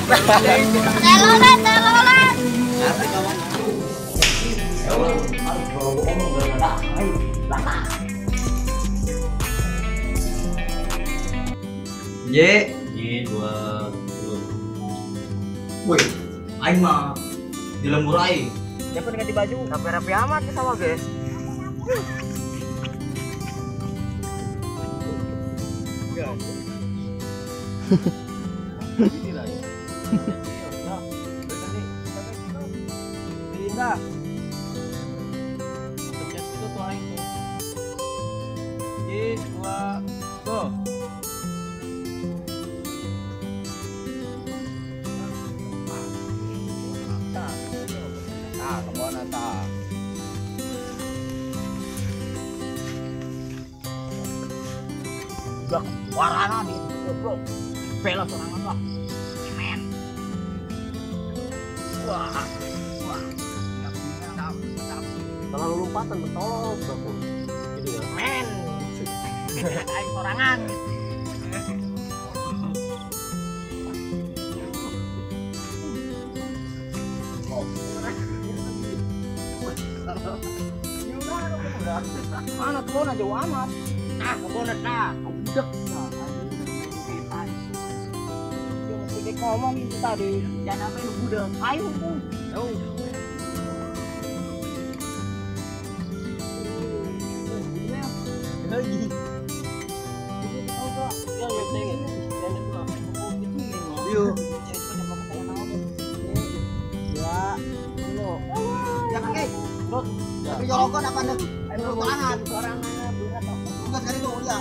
Telolet. J 2. Woi, aing mah di lembur aing. Siapa ganti baju? Rapi-rapi amat ke sawah, guys. Udah warana nih, goblok. Pela sorangan lah. Men. Wah. Terlalu lompatan betul, bro. Gitu ya. Men. Aing sorangan. Mana kebon jauh amat. Nah, kebonet nah. Udah. Kita ngomong tadi. Jangan sampai lu budak. Ayo, Bung. Lagi. Yuk. Ya kaki. Tapi jolokan apa nih? Sorangan. Bukan kali itu ya.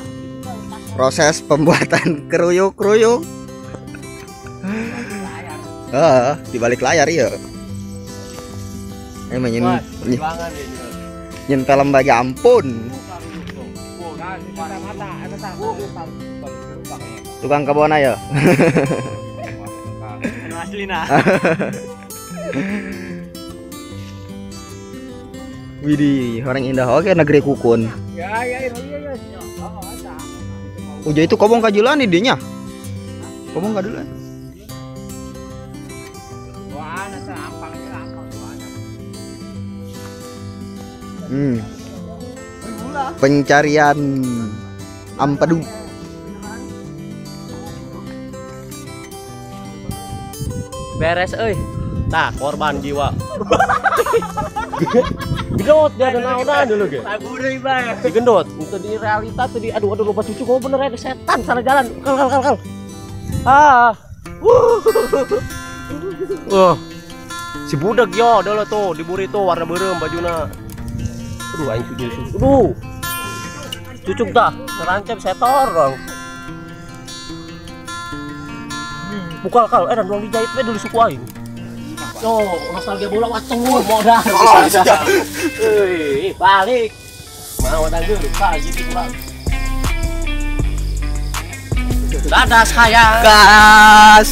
Proses pembuatan keruyuk-keruyuk. Di balik layar ya. Emang nyen film bagi ampun. Tukang kebon aja. Asli nah. Widih, orang indah. Oke, negeri kukun. Ya. Uja itu kobong kajulan idenya. Kobong kajulan. Pencarian ampadu. Beres euy. Tah, korban jiwa. Gendut dia ada naonan dulu ge. Lagu deui bae. Si gendut, itu di realita tuh di aduh lupa cucu kok bener ada setan sana jalan. Kal. Si budak yo dulu tuh diburi tuh warna beureum bajuna. Aduh aing cucu. Aduh. Cucuk dah, terancam setor dong. Bukal kal, dan ruang dijahit we dulu suku aing. Yo, nostalgia bola waceng modal. Euy, balik. Mau datang dulu, gitu kurang. Dadah sayang. Gas.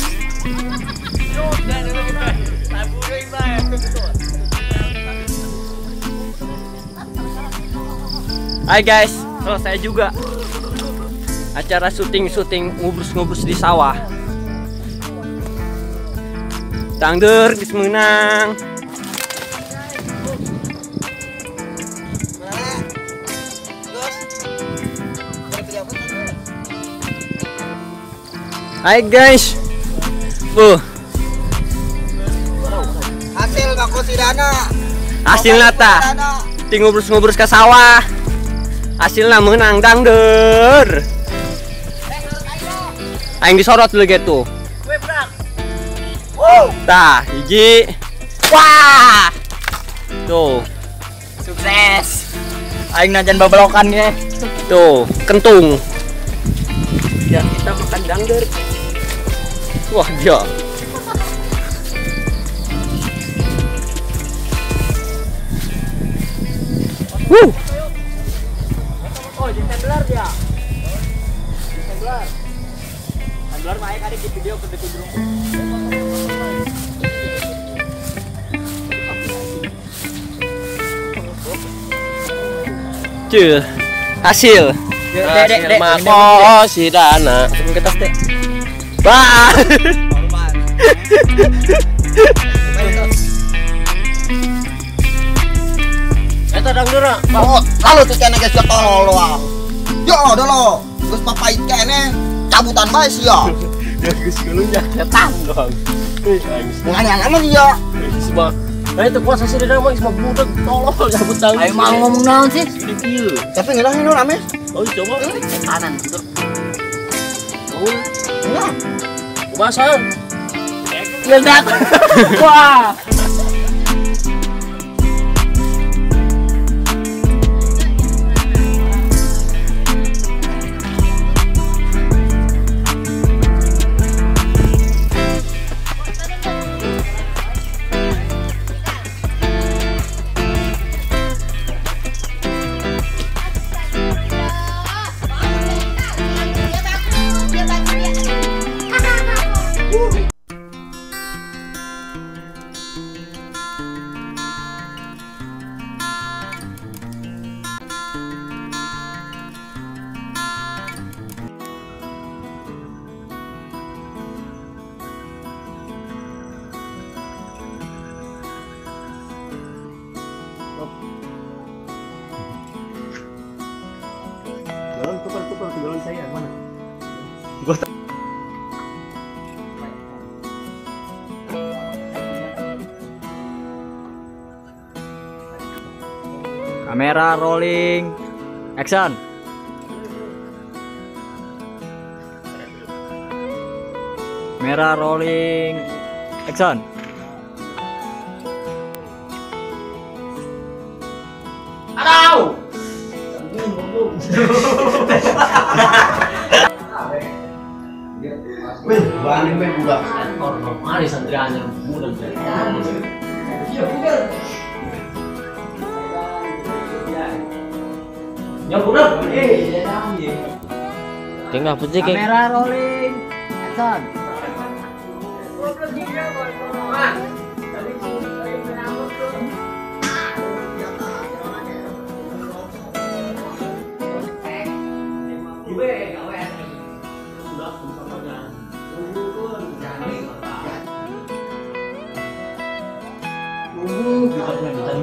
Hai guys, selesai juga acara syuting ngubrus di sawah. Tangder geus meunang. Hai guys. Hasil baku si dana. Hasilna tah ting ngubrus ke sawah. Hasilna meunang dangder. Aing disorot dulu gitu. Tah, hiji. Wah. Tuh. Sukses. Aing najan babelokan ge. Tuh, kentung. Ya kita makan dangder. Wah, dia. Oh, di Tumblr dia. Di Tumblr. Tumblr mah adik di video ke detik dulu. Cuy, hasil. Dek, mako si dana. Kita teh. Bah. Eta dang dura. Oh, lalu si kene geus tolol lo. Yo, dolo. Geus papait kene cabutan bae sih ya. Ya geus geuleunya setan doang. Nganyang dia. Semua. Nah itu puasa sih dia mah semua budak tolol cabut tangan. Ayo mau ngomong naon sih? Ieu. Tapi ngelahin lo rame. Oh coba. Kanan gitu. Oh, Ya. kumasan. Ledak. Wah. Galon tukar galon saya mana? Kamera rolling. Action. Kamera rolling. Action. Aduh. Wih, balik we budak. Orang mari santri anyar budak jadi. Ya budak. Tinggal putih kayak Kamera rolling. Action. Kita